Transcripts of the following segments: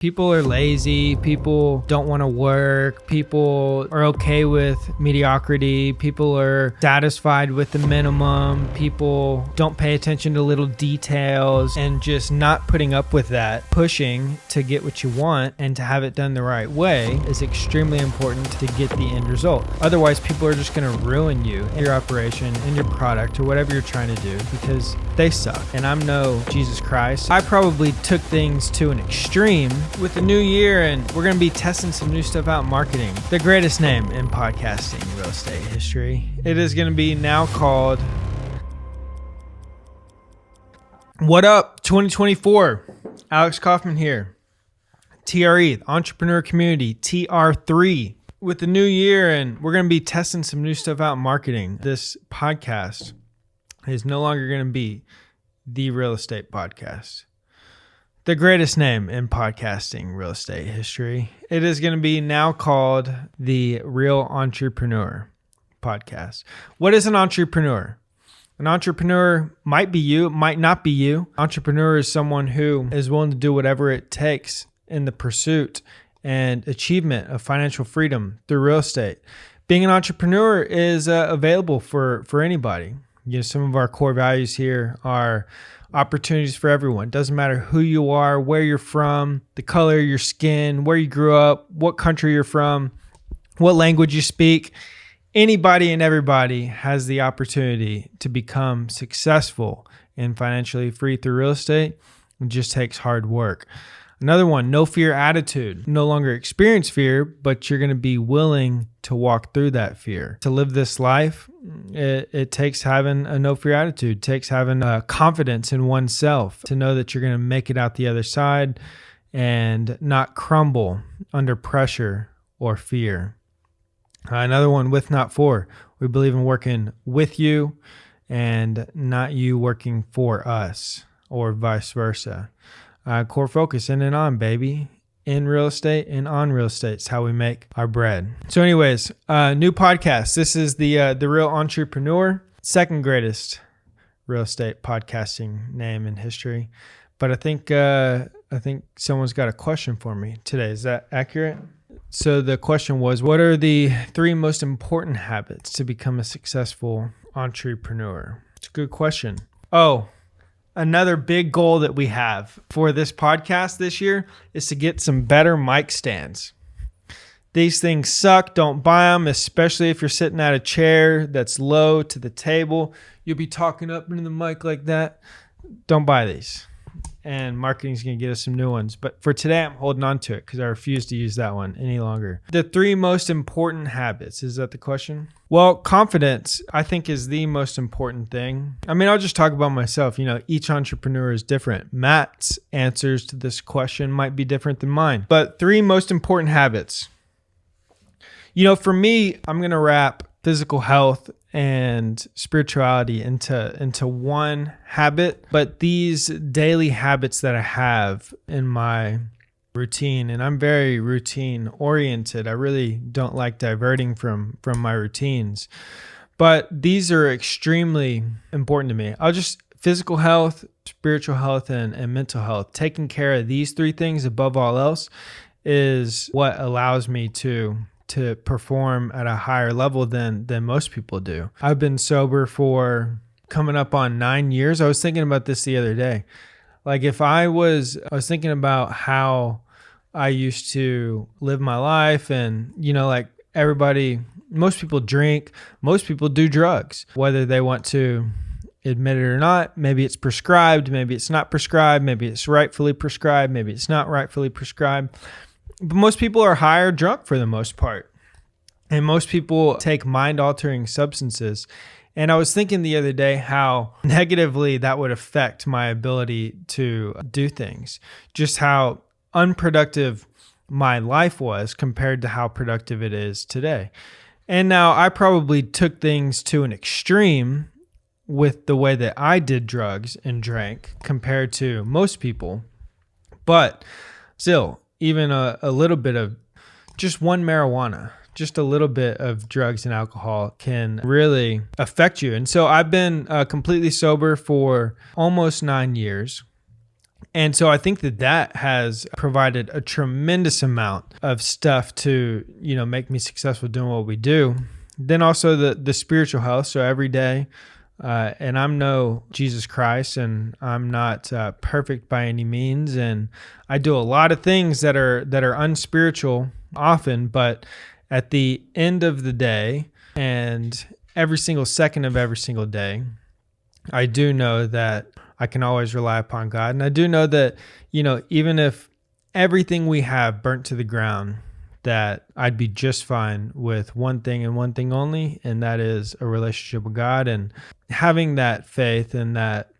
People are lazy, people don't want to work, people are okay with mediocrity, people are satisfied with the minimum, people don't pay attention to little details, and just not putting up with that. Pushing to get what you want and to have it done the right way is extremely important to get the end result. Otherwise, people are just going to ruin you, your operation, and your product, or whatever you're trying to do, because they suck. And I'm no Jesus Christ. I probably took things to an extreme with the new year, and we're going to be testing some new stuff out in marketing. The greatest name in podcasting real estate history. It is going to be now called What Up 2024. Alex Coffman here. TRE, the Entrepreneur Community, TR3. With the new year, and we're going to be testing some new stuff out in marketing. This podcast is no longer going to be the real estate podcast. The greatest name in podcasting real estate history. It is going to be now called the Real enTREpreneur podcast. What is an entrepreneur? An entrepreneur might be you, might not be you. Entrepreneur is someone who is willing to do whatever it takes in the pursuit and achievement of financial freedom through real estate. Being an entrepreneur is available for anybody. You know, some of our core values here are opportunities for everyone. Doesn't matter who you are, where you're from, the color of your skin, where you grew up, what country you're from, what language you speak. Anybody and everybody has the opportunity to become successful and financially free through real estate. It just takes hard work. Another one, no fear attitude. No longer experience fear, but you're going to be willing to walk through that fear. To live this life, it takes having a no fear attitude. It takes having confidence in oneself to know that you're going to make it out the other side and not crumble under pressure or fear. Another one, with not for. We believe in working with you and not you working for us, or vice versa. Core focus, in and on, baby. In real estate and on real estate is how we make our bread. So anyways, new podcast. This is the Real enTREpreneur, second greatest real estate podcasting name in history. But I think someone's got a question for me today. Is that accurate? So the question was, what are the 3 most important habits to become a successful entrepreneur? It's a good question. Another big goal that we have for this podcast this year is to get some better mic stands. These things suck. Don't buy them, especially if you're sitting at a chair that's low to the table. You'll be talking up into the mic like that. Don't buy these. And marketing's going to get us some new ones. But for today, I'm holding on to it because I refuse to use that one any longer. The 3 most important habits. Is that the question? Well, confidence, I think, is the most important thing. I mean, I'll just talk about myself. You know, each entrepreneur is different. Matt's answers to this question might be different than mine. But 3 most important habits. You know, for me, I'm going to wrap physical health and spirituality into one habit. But these daily habits that I have in my routine, and I'm very routine oriented. I really don't like diverting from my routines. But these are extremely important to me. Physical health, spiritual health, and mental health. Taking care of these 3 things above all else is what allows me to perform at a higher level than most people do. I've been sober for coming up on 9 years. I was thinking about this the other day. Like I was thinking about how I used to live my life, and, you know, like most people drink, most people do drugs, whether they want to admit it or not. Maybe it's prescribed, maybe it's not prescribed, maybe it's rightfully prescribed, maybe it's not rightfully prescribed. But most people are high or drunk for the most part. And most people take mind-altering substances. And I was thinking the other day how negatively that would affect my ability to do things. Just how unproductive my life was compared to how productive it is today. And now I probably took things to an extreme with the way that I did drugs and drank compared to most people. But still, even a little bit of just one marijuana, just a little bit of drugs and alcohol can really affect you. And so I've been completely sober for almost 9 years. And so I think that has provided a tremendous amount of stuff to, make me successful doing what we do. Then also the spiritual health. So every day, and I'm no Jesus Christ, and I'm not perfect by any means. And I do a lot of things that are unspiritual often, but at the end of the day and every single second of every single day, I do know that I can always rely upon God. And I do know that, even if everything we have burnt to the ground, that I'd be just fine with one thing and one thing only, and that is a relationship with God. And having that faith and that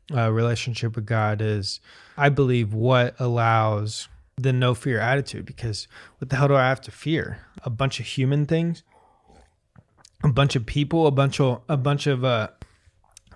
relationship with God is, I believe, what allows the no fear attitude. Because what the hell do I have to fear? A bunch of human things, a bunch of people, a bunch of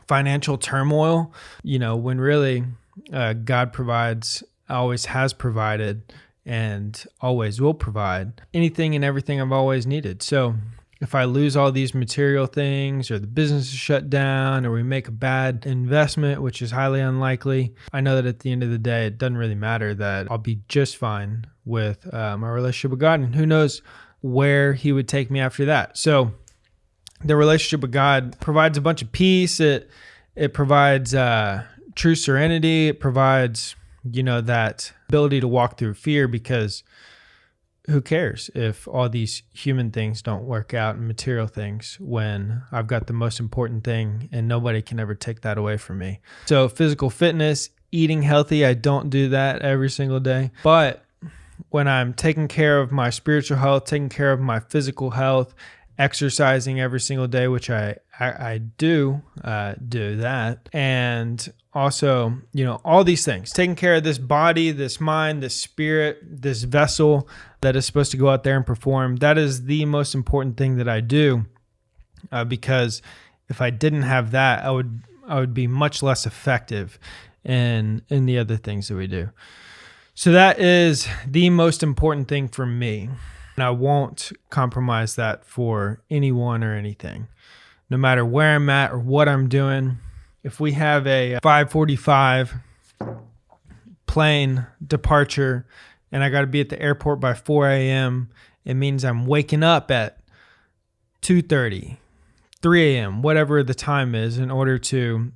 financial turmoil, when really God provides, always has provided, and always will provide anything and everything I've always needed. So if I lose all these material things, or the business is shut down, or we make a bad investment, which is highly unlikely, I know that at the end of the day, it doesn't really matter, that I'll be just fine with my relationship with God. And who knows where he would take me after that. So the relationship with God provides a bunch of peace. It provides true serenity. It provides, that ability to walk through fear, because who cares if all these human things don't work out and material things, when I've got the most important thing and nobody can ever take that away from me. So physical fitness, eating healthy, I don't do that every single day. But when I'm taking care of my spiritual health, taking care of my physical health, exercising every single day, which I do that. And also, all these things, taking care of this body, this mind, this spirit, this vessel that is supposed to go out there and perform. That is the most important thing that I do, because if I didn't have that, I would be much less effective in the other things that we do. So that is the most important thing for me. And I won't compromise that for anyone or anything, no matter where I'm at or what I'm doing. If we have a 5:45 plane departure and I got to be at the airport by 4 a.m., it means I'm waking up at 2:30, 3 a.m., whatever the time is, in order to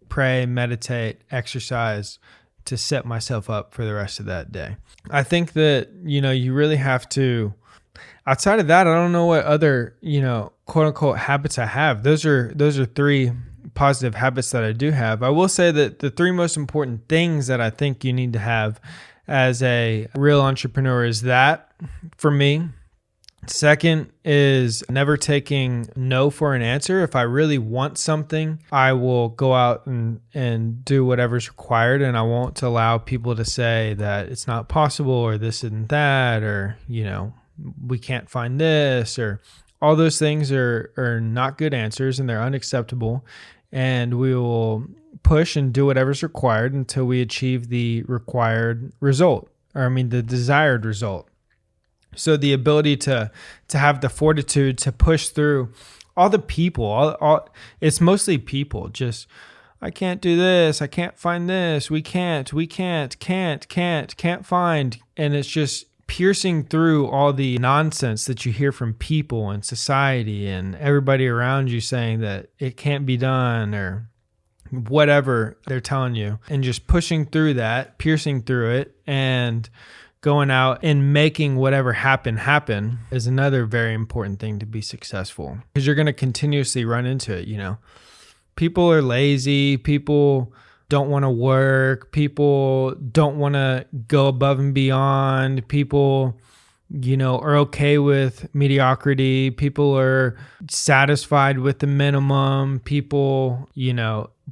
pray, meditate, exercise, to set myself up for the rest of that day. I think that, you really have to, outside of that, I don't know what other, quote unquote habits I have. Those are three positive habits that I do have. I will say that the three most important things that I think you need to have as a real entrepreneur is that, for me. Second is never taking no for an answer. If I really want something, I will go out and do whatever's required, and I won't allow people to say that it's not possible, or this and that, or, we can't find this, or all those things are not good answers, and they're unacceptable. And we will push and do whatever's required until we achieve the required result, the desired result. So the ability to have the fortitude to push through all the people, it's mostly people. Just, I can't do this, I can't find this, we can't find. And it's just piercing through all the nonsense that you hear from people and society and everybody around you saying that it can't be done, or whatever they're telling you, and just pushing through that, piercing through it, and going out and making whatever happen is another very important thing to be successful, because you're going to continuously run into it. People are lazy. People don't want to work. People don't want to go above and beyond. People, are okay with mediocrity. People are satisfied with the minimum. People,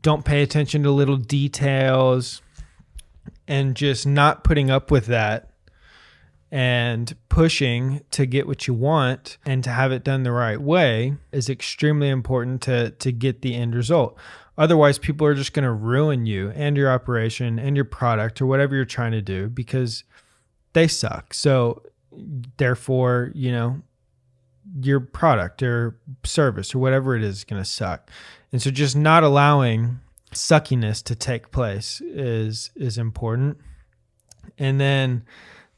don't pay attention to little details, and just not putting up with that and pushing to get what you want and to have it done the right way is extremely important to get the end result. Otherwise, people are just going to ruin you and your operation and your product or whatever you're trying to do, because they suck. So therefore, your product or service or whatever it is going to suck. And so just not allowing suckiness to take place is important. And then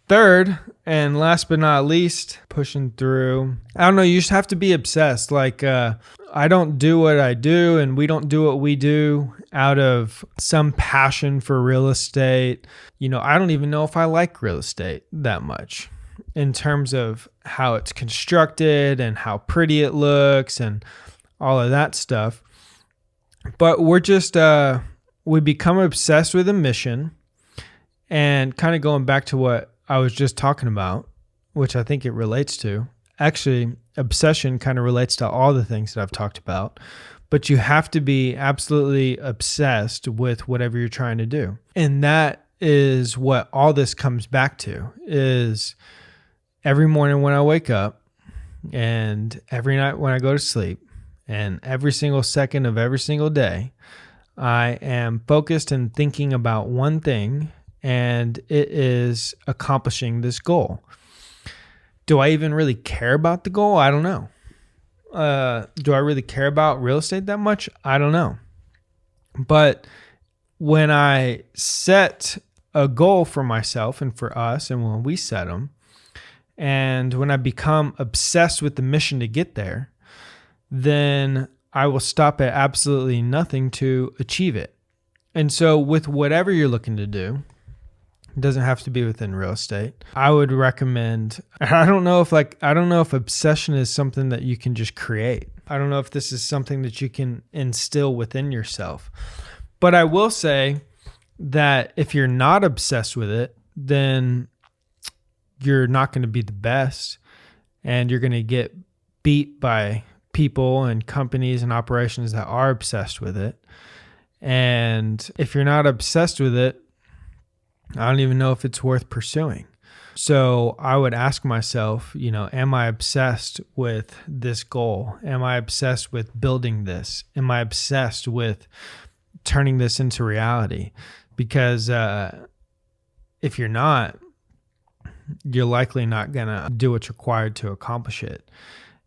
third, and last but not least, pushing through, I don't know, you just have to be obsessed. Like, I don't do what I do and we don't do what we do out of some passion for real estate. I don't even know if I like real estate that much in terms of how it's constructed and how pretty it looks and all of that stuff. But we're just, we become obsessed with a mission, and kind of going back to what I was just talking about, which I think it relates to. Actually, obsession kind of relates to all the things that I've talked about, but you have to be absolutely obsessed with whatever you're trying to do. And that is what all this comes back to, is every morning when I wake up and every night when I go to sleep and every single second of every single day, I am focused and thinking about one thing, and it is accomplishing this goal. Do I even really care about the goal? I don't know. Do I really care about real estate that much? I don't know. But when I set a goal for myself and for us, and when we set them, and when I become obsessed with the mission to get there, then I will stop at absolutely nothing to achieve it. And so with whatever you're looking to do, it doesn't have to be within real estate, I would recommend, I don't know if obsession is something that you can just create. I don't know if this is something that you can instill within yourself. But I will say that if you're not obsessed with it, then you're not going to be the best, and you're going to get beat by people and companies and operations that are obsessed with it. And if you're not obsessed with it, I don't even know if it's worth pursuing. So I would ask myself, am I obsessed with this goal? Am I obsessed with building this? Am I obsessed with turning this into reality? Because if you're not, you're likely not going to do what's required to accomplish it.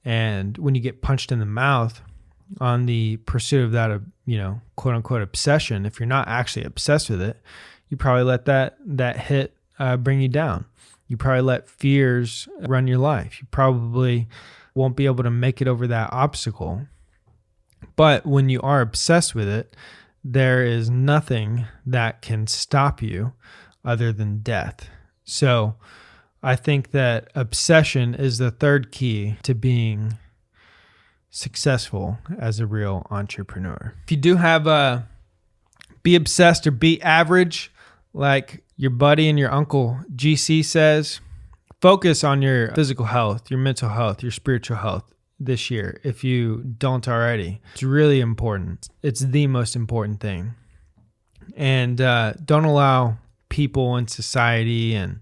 And when you get punched in the mouth on the pursuit of that, quote unquote obsession, if you're not actually obsessed with it, you probably let that hit bring you down. You probably let fears run your life. You probably won't be able to make it over that obstacle. But when you are obsessed with it, there is nothing that can stop you other than death. So I think that obsession is the third key to being successful as a real entrepreneur. If you do have be obsessed or be average, like your buddy and your uncle GC says, focus on your physical health, your mental health, your spiritual health this year if you don't already. It's really important. It's the most important thing. And don't allow people in society and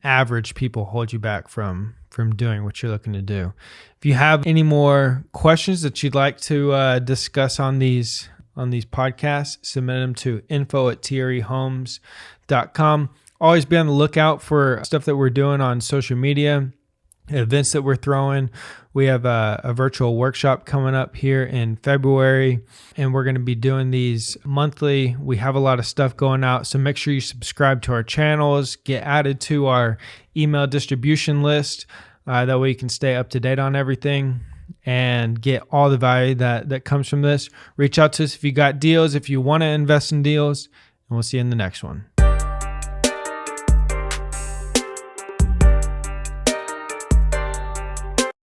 average people hold you back from doing what you're looking to do. If you have any more questions that you'd like to discuss on these podcasts, submit them to info@trehomes.com. Always be on the lookout for stuff that we're doing on social media, events that we're throwing. We have a virtual workshop coming up here in February, and we're going to be doing these monthly. We have a lot of stuff going out, so make sure you subscribe to our channels, get added to our email distribution list. That way you can stay up to date on everything and get all the value that comes from this. Reach out to us if you got deals, if you want to invest in deals, and we'll see you in the next one.